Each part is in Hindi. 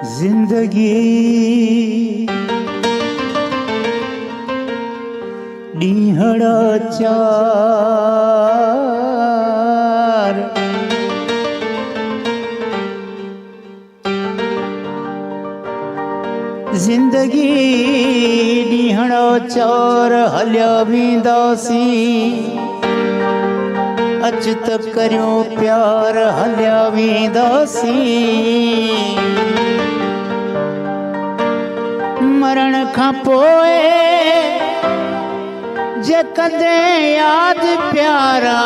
जिंदगी ॾींहड़ा चार जिंदगी ॾींहड़ा चार हलिया वेंदासीं अच त करियो प्यार हलिया वेंदासीं मरण खां पोइ जे कदें याद प्यारा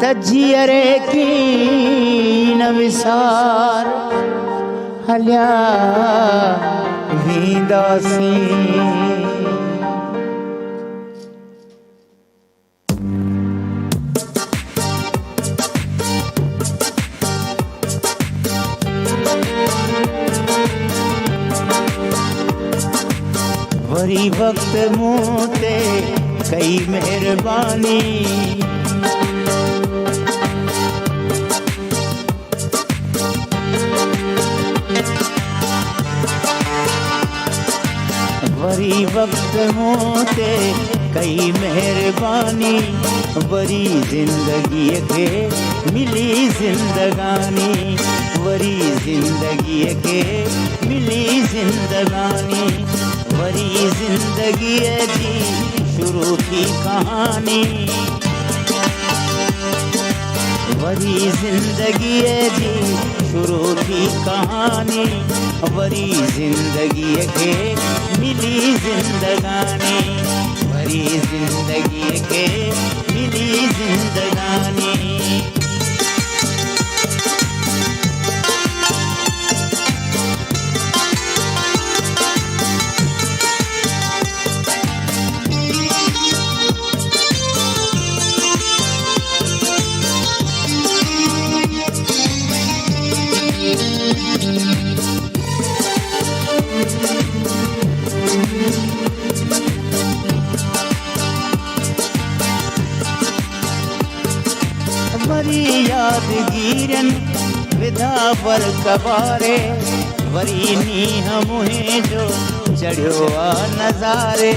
त जीअरे की न विसार हलिया वेंदासीं। वरी वक्त मूं ते कई मेहरबानी वरी वक्त मूं ते कई मेहरबानी वरी जिंदगीअ खे मिली जिंदगानी वरी जिंदगीअ खे मिली जिंदगानी वरी जिंदगीअ जी शुरू थी कहानी वरी जिंदगीअ जी शुरू थी कहानी वरी जिंदगीअ खे मिली जिंदगानी वरी जिंदगीअ खे मिली जिंदगानी। वरी यादगीरन विधा पर कबारे वरी नीह मुहे जो चढ़ियो आ नज़ारे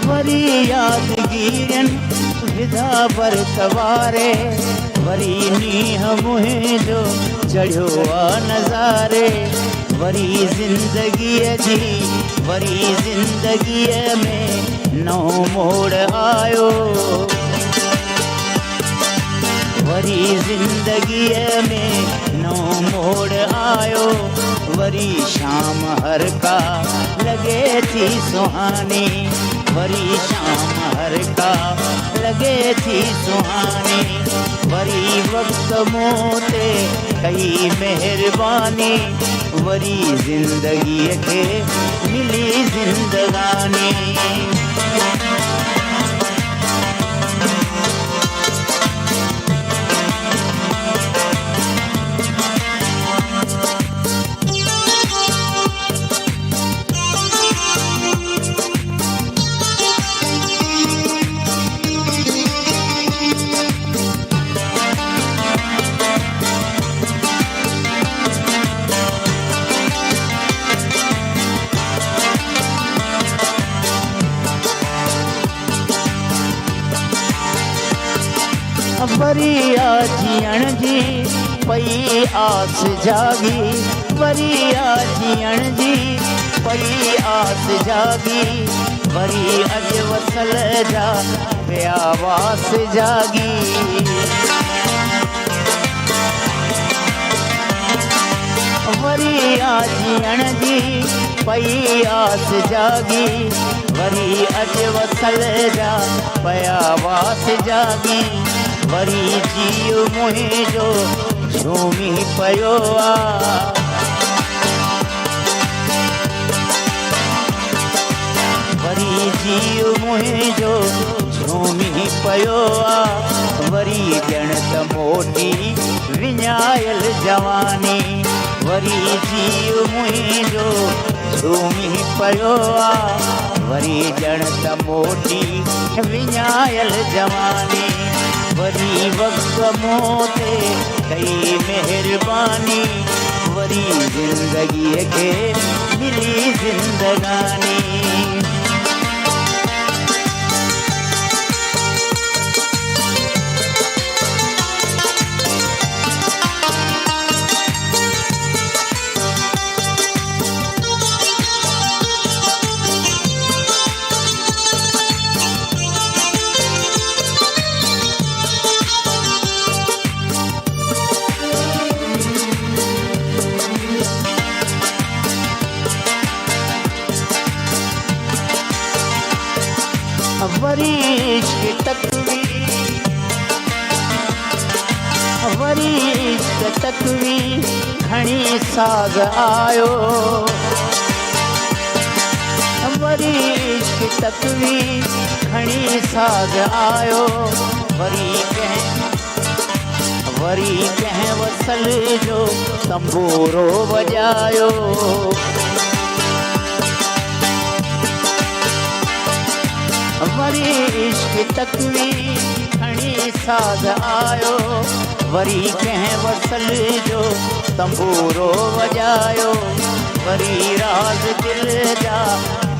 वरी यादगीरन विधा पर कबारे वरी नीह मुहे जो चढ़ियो आ नज़ारे वरी जिंदगीअ जी वरी जिंदगीअ में नओ मोड़ आयो वरी जिंदगीअ में नओ मोड़ आयो वरी शाम हर का लगे थी सुहानी वरी शाम हर का लगे थी सुहानी वरी वक्त मूं ते कई मेहरबानी वरी जिंदगीअ खे मिली जिंदगानी। वरी जीअण जी पई आस जागी वरी जीअण जी पई आस जागी वरी अॼु वसल जा पिया वास जागी वरी जीअण जी पई आस जागी वरी अॼु वसल जा पिया वास जागी वरी जीव मुंहिंजो झूमी पियो आ वरी जीव मुंहिंजो झूमी पियो आ वरी ॼण त मोटी विञायल जवानी वरी जीव मुंहिंजो झूमी पियो आ वरी ॼण त मोटी विञायल जवानी, वरी वक्त मूं ते कई मेहरबानी, वरी ज़िंदगीअ खे मिली ज़िंदगानी। वरी इश्क तकवी, वरी इश्क तकवी खणी साज़ आयो, वरी इश्क तकवी खणी साज़ आयो, वरी कंहिं वसल जो तंबूरो वॼायो, वरी इश्क तकवी खणी साज़ आयो, वरी कंहिं वसल जो तंबूरो वॼायो, वरी राज़ दिल जा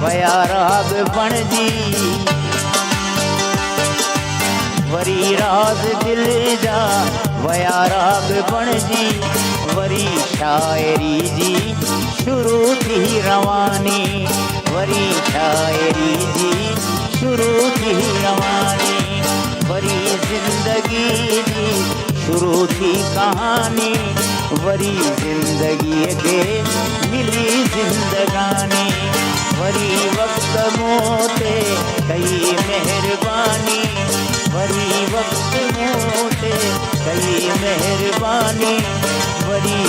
वया राग बणजी, वरी राज़ दिल जा वया राग बणजी, वरी शाइरी जी शुरू थी रवानी, वरी शाइरी जी शुरू थी रवानी, वरी ज़िंदगी जी शुरू थी कहानी, वरी ज़िंदगीअ खे मिली ज़िंदगानी, वरी वक्त मूं ते कई मेहरबानी, वरी वक्त मूं ते कई मेहरबानी, वरी